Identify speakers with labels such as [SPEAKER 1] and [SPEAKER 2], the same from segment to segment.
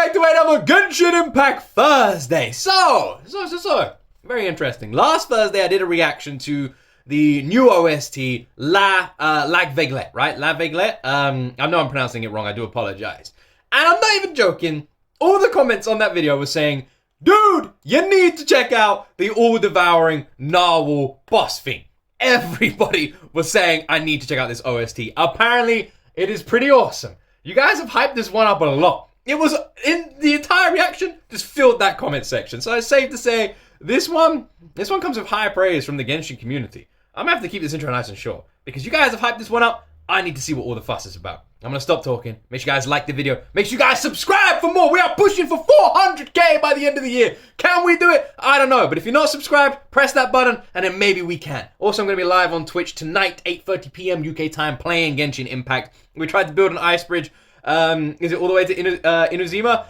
[SPEAKER 1] back to another Genshin Impact Thursday. So, very interesting. Last Thursday, I did a reaction to the new OST, Lag-Veiglet, right? Lag-Veiglet. I know I'm pronouncing it wrong. I do apologize. And I'm not even joking. All the comments on that video were saying, dude, you need to check out the all-devouring Narwhal boss theme. Everybody was saying, I need to check out this OST. Apparently, it is pretty awesome. You guys have hyped this one up a lot. It was, in the entire reaction, just filled that comment section. So it's safe to say, this one comes with high praise from the Genshin community. I'm gonna have to keep this intro nice and short, because you guys have hyped this one up. I need to see what all the fuss is about. I'm gonna stop talking. Make sure you guys like the video. Make sure you guys subscribe for more. We are pushing for 400k by the end of the year. Can we do it? I don't know. But if you're not subscribed, press that button and then maybe we can. Also, I'm gonna be live on Twitch tonight, 8:30 p.m. UK time, playing Genshin Impact. We tried to build an ice bridge. Is it all the way to Inazuma?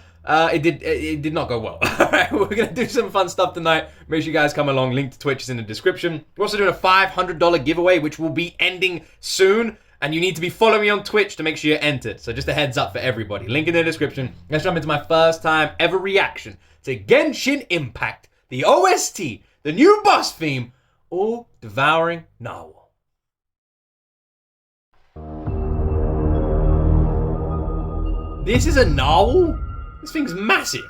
[SPEAKER 1] It did not go well. Alright, we're gonna do some fun stuff tonight. Make sure you guys come along. Link to Twitch is in the description. We're also doing a $500 giveaway, which will be ending soon. And you need to be following me on Twitch to make sure you're entered. So just a heads up for everybody. Link in the description. Let's jump into my first time ever reaction to Genshin Impact, the OST, the new boss theme, All-Devouring Narwhal. This is a narwhal? This thing's massive.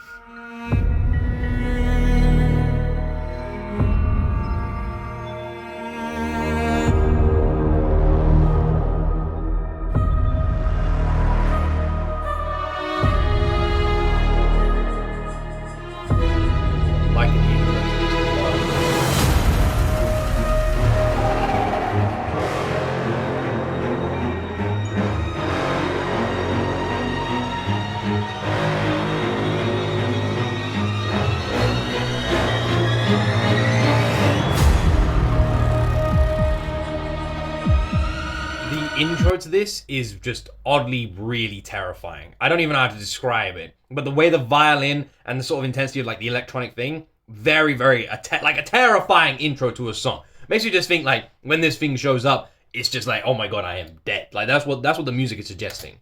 [SPEAKER 1] Intro to this is just oddly really terrifying. I don't even know how to describe it, but the way the violin and the sort of intensity of like the electronic thing, very like a terrifying intro to a song. Makes you just think like when this thing shows up, it's just like, oh my god, I am dead. Like that's what the music is suggesting.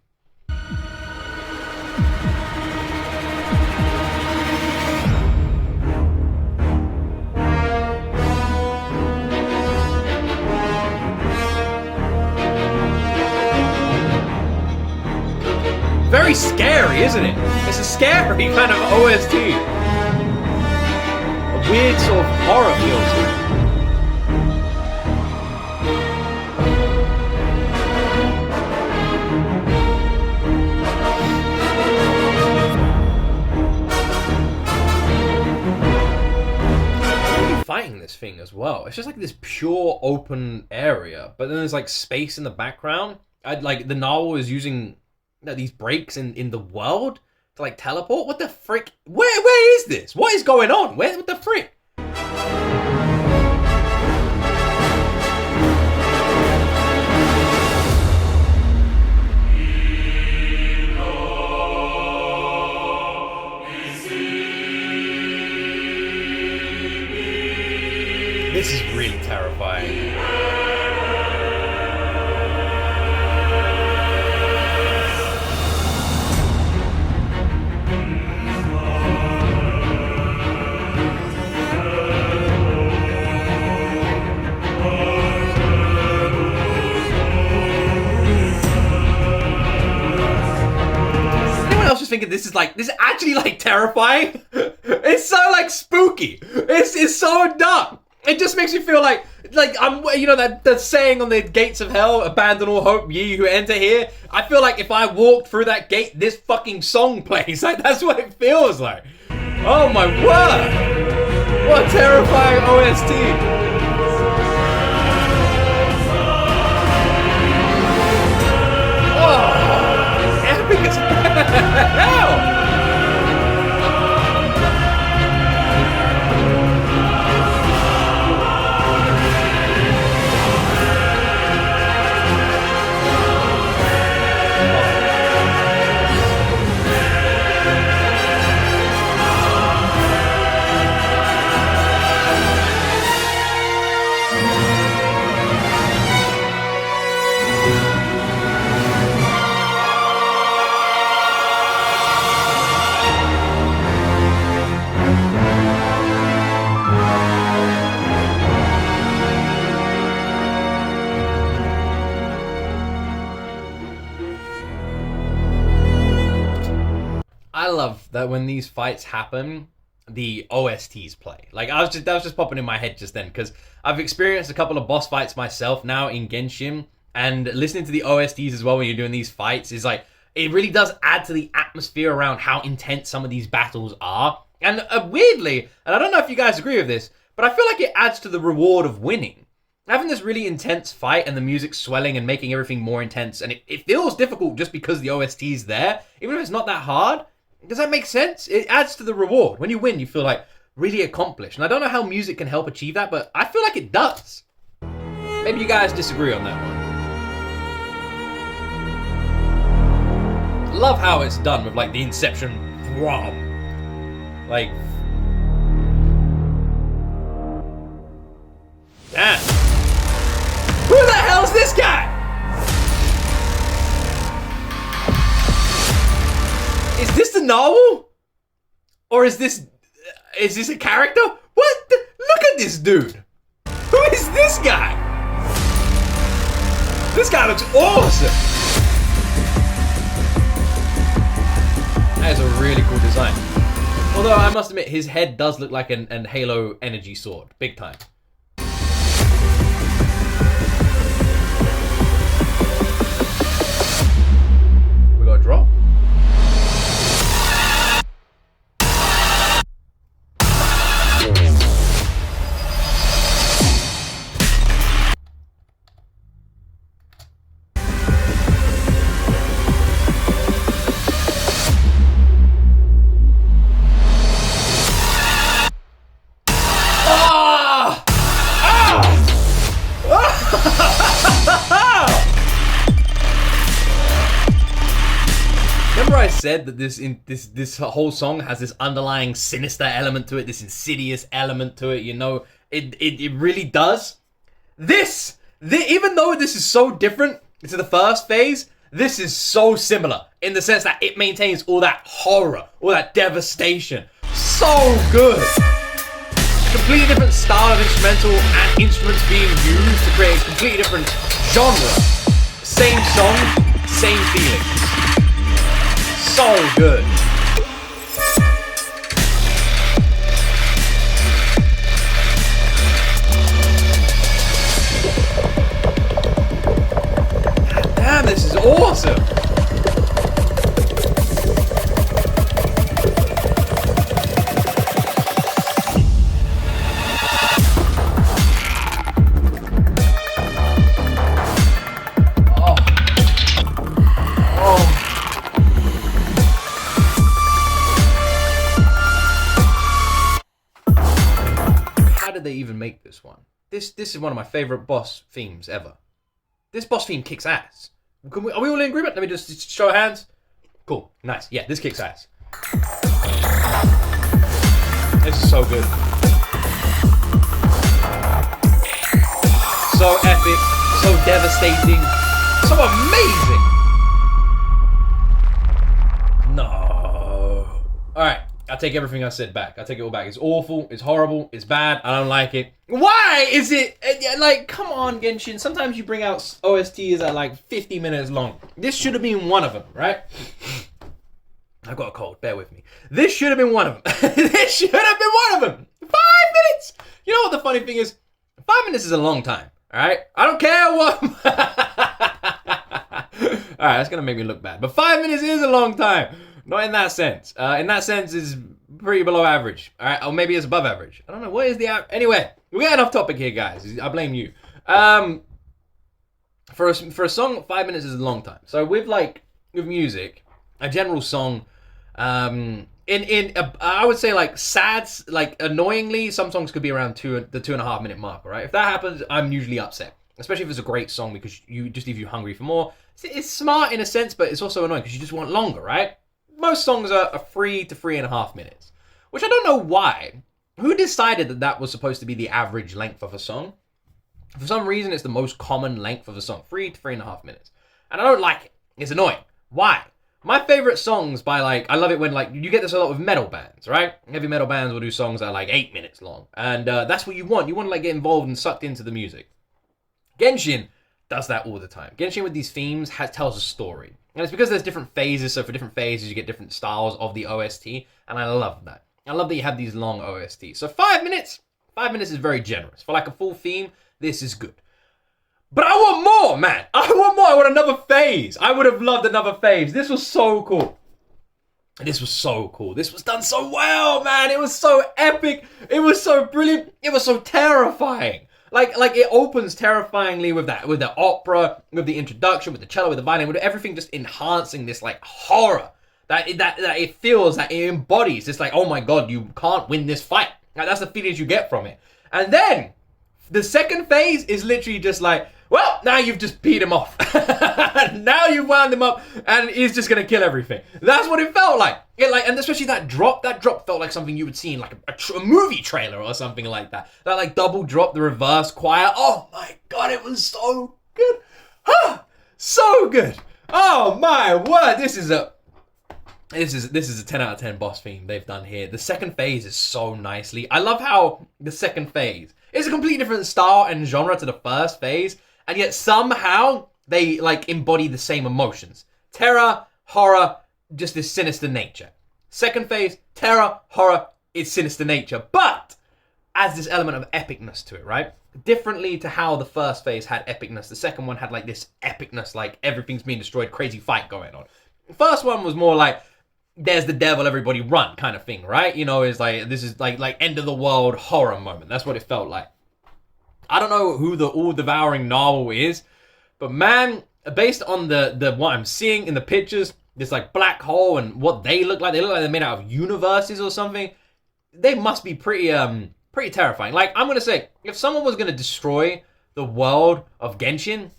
[SPEAKER 1] Very scary, isn't it? It's a scary kind of OST. A weird sort of horror feel to it. How are you fighting this thing as well? It's just like this pure open area, but then there's like space in the background. Like the narwhal is using these breaks in the world to like teleport. What the frick? Where is this? What is going on? What the frick? This is really terrifying. Thinking this is actually like terrifying. It's so like spooky. It's so dark. It just makes me feel like I'm, you know, that saying on the gates of hell, abandon all hope ye who enter here. I feel like if I walked through that gate, this fucking song plays. Like that's what it feels like. Oh my word! What a terrifying OST. Hell! I love that when these fights happen, the OSTs play. Like that was just popping in my head just then because I've experienced a couple of boss fights myself now in Genshin, and listening to the OSTs as well when you're doing these fights is like it really does add to the atmosphere around how intense some of these battles are. And weirdly, and I don't know if you guys agree with this, but I feel like it adds to the reward of winning. Having this really intense fight and the music swelling and making everything more intense, and it feels difficult just because the OST's there, even if it's not that hard. Does that make sense? It adds to the reward. When you win, you feel like really accomplished. And I don't know how music can help achieve that, but I feel like it does. Maybe you guys disagree on that one. Love how it's done with like the Inception thrum. Like, damn. Who the hell's this guy? Is this the narwhal? Or is this a character? What? Look at this dude. Who is this guy? This guy looks awesome. That is a really cool design. Although I must admit, his head does look like an Halo energy sword. Big time. We got a drop. Remember I said that this whole song has this underlying sinister element to it, this insidious element to it, you know? It really does. Even though this is so different to the first phase, this is so similar in the sense that it maintains all that horror, all that devastation. So good. Completely different style of instrumental and instruments being used to create a completely different genre. Same song, same feelings. So good. God damn, this is awesome. They even make this one. This is one of my favorite boss themes ever. This boss theme kicks ass. Are we all in agreement? Let me just show of hands. Cool, nice. Yeah, this kicks ass. This is so good. So epic, so devastating, so amazing. No. All right. I take everything I said back. I take it all back. It's awful. It's horrible. It's bad. I don't like it. Why is it like? Come on, Genshin. Sometimes you bring out OSTs that are like 50 minutes long. This should have been one of them, right? I've got a cold. Bear with me. This should have been one of them. This should have been one of them. 5 minutes. You know what the funny thing is? 5 minutes is a long time. All right. I don't care what. All right. That's gonna make me look bad. But 5 minutes is a long time. Not in that sense. In that sense, is pretty below average. All right, or maybe it's above average. I don't know. What is the anyway? We're getting off topic here, guys. I blame you. For a song, 5 minutes is a long time. So with music, a general song, I would say like sad, like annoyingly, some songs could be around the 2.5 minute mark. All right, if that happens, I'm usually upset. Especially if it's a great song because you just leave you hungry for more. It's smart in a sense, but it's also annoying because you just want longer, right? Most songs are 3 to 3.5 minutes, which I don't know why. Who decided that was supposed to be the average length of a song? For some reason, it's the most common length of a song, 3 to 3.5 minutes. And I don't like it. It's annoying. Why? My favorite songs by I love it when you get this a lot with metal bands, right? Heavy metal bands will do songs that are 8 minutes long. And that's what you want. You want to get involved and sucked into the music. Genshin does that all the time. Genshin with these themes tells a story. And it's because there's different phases, so for different phases you get different styles of the OST, and I love that. I love that you have these long OSTs. So 5 minutes is very generous. For like a full theme, this is good. But I want more, man. I want more. I want another phase. I would have loved another phase. This was so cool. This was so cool. This was done so well, man. It was so epic. It was so brilliant. It was so terrifying. Like it opens terrifyingly with the opera, with the introduction, with the cello, with the violin, with everything just enhancing this like horror that it feels, that it embodies. It's like, oh my god, you can't win this fight. Like, that's the feelings you get from it. And then the second phase is literally just like, well, now you've just beat him off. Now you've wound him up, and he's just gonna kill everything. That's what it felt like. And especially that drop felt like something you would see in like a movie trailer or something like that. That like double drop, the reverse choir. Oh my god, it was so good. So good. Oh my word, this is a 10 out of 10 boss theme they've done here. The second phase is so nicely. I love how the second phase is a completely different style and genre to the first phase, and yet somehow they like embody the same emotions. Terror, horror, just this sinister nature. Second phase, terror, horror, it's sinister nature, but adds this element of epicness to it, right? Differently to how the first phase had epicness, the second one had like this epicness, like everything's being destroyed, crazy fight going on. The first one was more like, there's the devil, everybody run kind of thing, right? You know, it's like, this is like end of the world horror moment. That's what it felt like. I don't know who the all-devouring narwhal is, but man, based on the what I'm seeing in the pictures, this like black hole and what they look like they're made out of universes or something. They must be pretty terrifying. Like, I'm gonna say, if someone was gonna destroy the world of Genshin,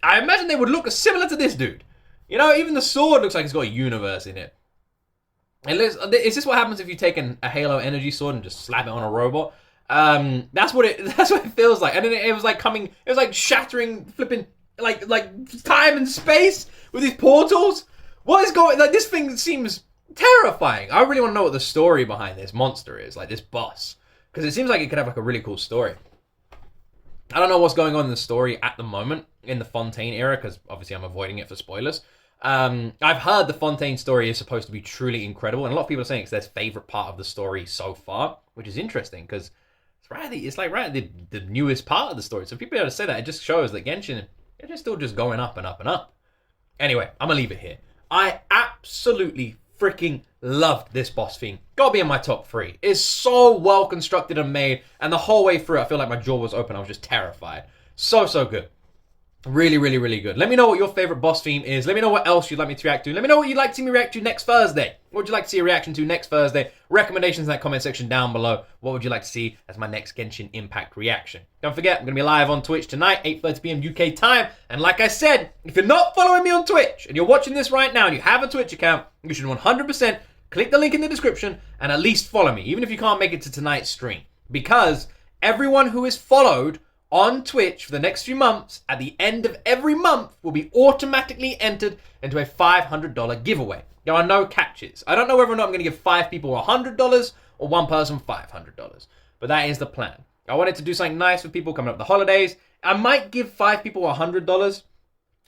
[SPEAKER 1] I imagine they would look similar to this dude. You know, even the sword looks like it's got a universe in it. Is this what happens if you take a Halo energy sword and just slap it on a robot? That's what it feels like. And then it was like shattering, flipping, like time and space with these portals. What is going? Like, this thing seems terrifying. I really want to know what the story behind this monster is, like this boss, because it seems like it could have like a really cool story. I don't know what's going on in the story at the moment in the Fontaine era, because obviously I'm avoiding it for spoilers. I've heard the Fontaine story is supposed to be truly incredible, and a lot of people are saying it's their favorite part of the story so far, which is interesting because it's right at the newest part of the story. So people are able to say that, it just shows that Genshin is just still just going up and up and up. Anyway, I'm gonna leave it here. I absolutely freaking loved this boss theme. Gotta be in my top 3. It's so well constructed and made, and the whole way through I feel like my jaw was open. I was just terrified. So good. Really, really, really good. Let me know what your favorite boss theme is. Let me know what else you'd like me to react to. Let me know what you'd like to see me react to next Thursday. What would you like to see a reaction to next Thursday? Recommendations in that comment section down below. What would you like to see as my next Genshin Impact reaction? Don't forget, I'm going to be live on Twitch tonight, 8:30 p.m. UK time. And like I said, if you're not following me on Twitch and you're watching this right now and you have a Twitch account, you should 100% click the link in the description and at least follow me, even if you can't make it to tonight's stream. Because everyone who is followed on Twitch for the next few months, at the end of every month, will be automatically entered into a $500 giveaway. There are no catches. I don't know whether or not I'm going to give 5 people $100 or 1 person $500. But that is the plan. I wanted to do something nice for people coming up the holidays. I might give 5 people $100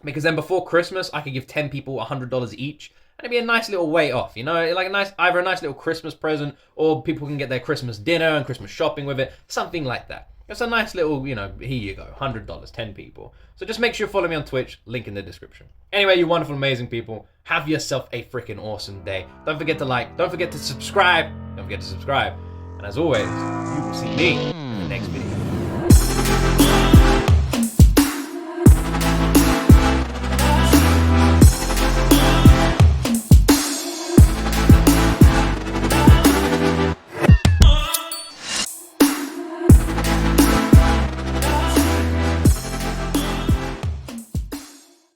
[SPEAKER 1] because then before Christmas, I could give 10 people $100 each. And it'd be a nice little way off, you know, like either a nice little Christmas present or people can get their Christmas dinner and Christmas shopping with it, something like that. It's a nice little, you know, here you go, $100, 10 people. So just make sure you follow me on Twitch, link in the description. Anyway, you wonderful, amazing people, have yourself a freaking awesome day. Don't forget to like, don't forget to subscribe, And as always, you will see me